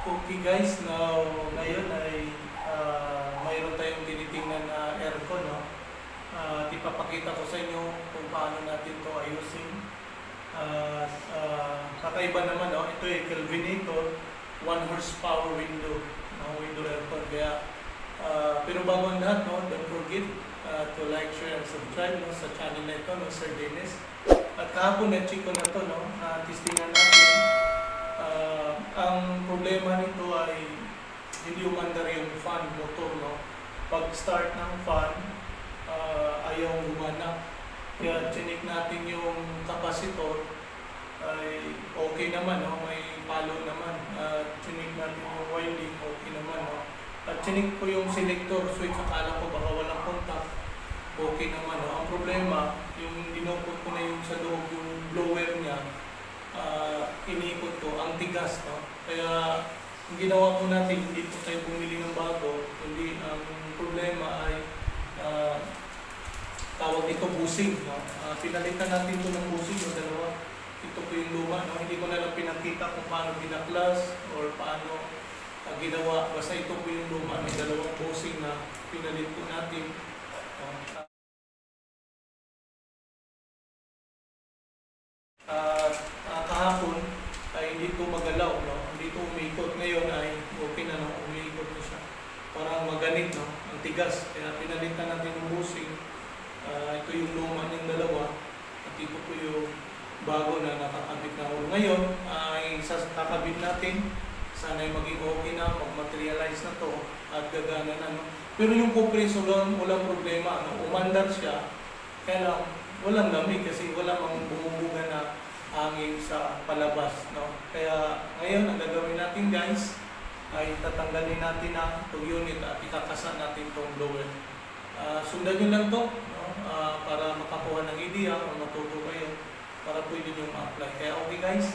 Okay guys, now ngayon ay mayroon tayong tinitingnan na aircon, no? At ipapakita ko sa inyo kung paano natin to ayusin. Kakaiba naman, no? Ito ay Kelvinator, 1 horsepower window, no? Window aircon. Kaya, pero bago ang lahat, no? Don't forget to like, share, and subscribe, no? Sa channel na ito, no? Sir Dennis. At kahapon na-check ko na to, no? Testingan natin. Ang problema nito ay hindi umandar yung fan motor, no? Pag start ng fan, ayaw gumana. Kaya chinik natin yung capacitor, ay okay naman, no? May palo naman. Chinik natin yung winding, okay naman, no? At chinik ko yung selector switch, akala ko baka walang contact, okay naman, no? Ang problema, yung dinukot ko na yung sa loob, yung blower niya, iniikot ko, ang tigas, no? Kaya ang ginawa ko natin, hindi po tayo bumili ng bago, kundi ang problema ay tawag dito busing, no? Pinalitan natin ito ng busing, yung dalawa. Ito po yung luma, no? Hindi ko na lang pinakita kung paano binaklas or paano ginawa. Basta ito po yung luma, may dalawang busing na pinalit po natin, no? Kahapon ay hindi ko magalaw, no? Hindi ko umikot. Ngayon ay okay na, no? Umikot na siya. Parang maganit, no? Ang tigas. Kaya pinalitan natin ng busing. Ito yung luma niyang dalawa. At ito po yung bago na nakakabit na ulo. Ngayon ay kakabit natin. Sana ay maging okay na, mag-materialize na to at gagana na, no? Pero yung compressor walang problema, no? Umandar siya. Kaya lang, walang lamig kasi wala mang bumubuga na hangin sa palabas, no? Kaya ngayon ang gagawin natin guys ay tatanggalin natin ang unit at ikakasa natin itong blower. Sundan nyo lang to, no? Para makakuha ng idea o matuto kayo para pwede nyo ma-apply. Kaya okay guys,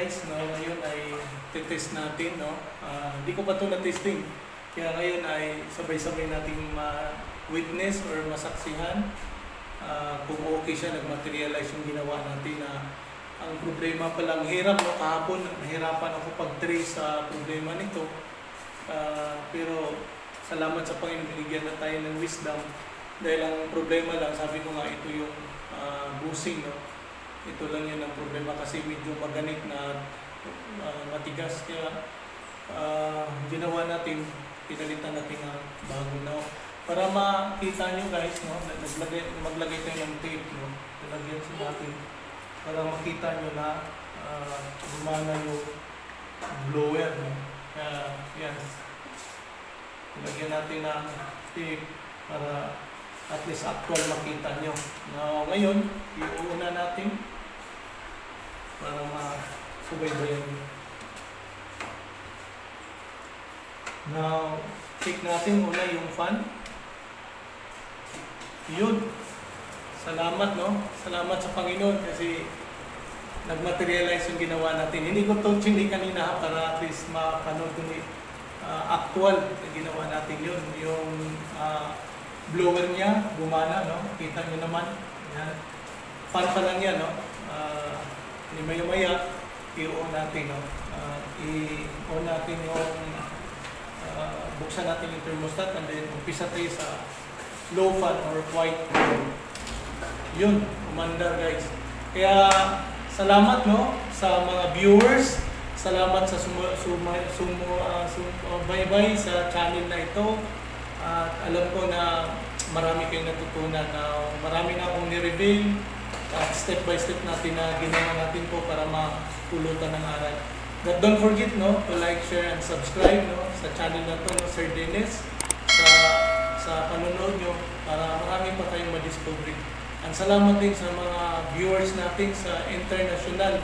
guys, no, ngayon ay test natin, no. Hindi ko pa ito na-testing. Kaya ngayon ay sabay-sabay nating ma-witness or masaksihan kung okay siya, nag-materialize yung ginawa natin na ang problema palang hirap, no, kahapon nahirapan ako pag-trace sa problema nito. Pero salamat sa Panginoon, binigyan na tayo ng wisdom dahil ang problema lang, sabi ko nga, ito yung busing, no. Ito lang yun ang problema kasi medyo maganit na matigas. Kaya ginawa natin, pinalitan natin ang bago na. Para makita nyo guys, no, maglagay tayo ng tape, no, talagyan sa natin para makita nyo na gumana yung blower, no. Kaya yan, lagyan natin ng tape para at least actual makita nyo. Now, ngayon, iuuna natin para masubaybayan nyo. Now, check natin muna yung fan. Yun. Salamat, no? Salamat sa Panginoon kasi nag-materialize yung ginawa natin. Hindi ko ito chini kanina para at least mapanood ko ni actual na ginawa natin yun. Yung blower niya, gumana, no? Kita nyo naman. Yan. Fan pa lang yan, no? Maya-maya, i-on natin, no? I-on natin yung buksan natin yung thermostat and then umpisa tayo sa low fan or quiet. Yun, umandar guys. Kaya salamat, no, sa mga viewers. Salamat sa sumaybay sa channel na ito. At alam ko na marami kayong natutunan na marami na akong ni-reveal at step by step natin na ginawa natin po para mapulutan ng aral. But don't forget, no, to like, share, and subscribe, no, sa channel na to, no, Sir Dennis, sa panonood nyo para marami pa tayong ma-discovery. Ang salamat din sa mga viewers natin sa international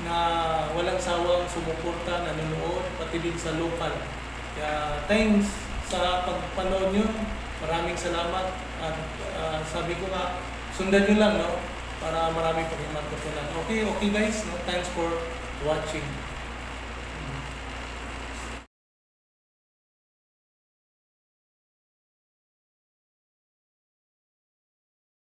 na walang sawang sumuporta, nanonood, pati din sa local. Kaya thanks sa pagpanood nyo, maraming salamat at sabi ko nga, sundan nyo lang, no, para marami pa kayong matutunan. Okay guys, no, thanks for watching.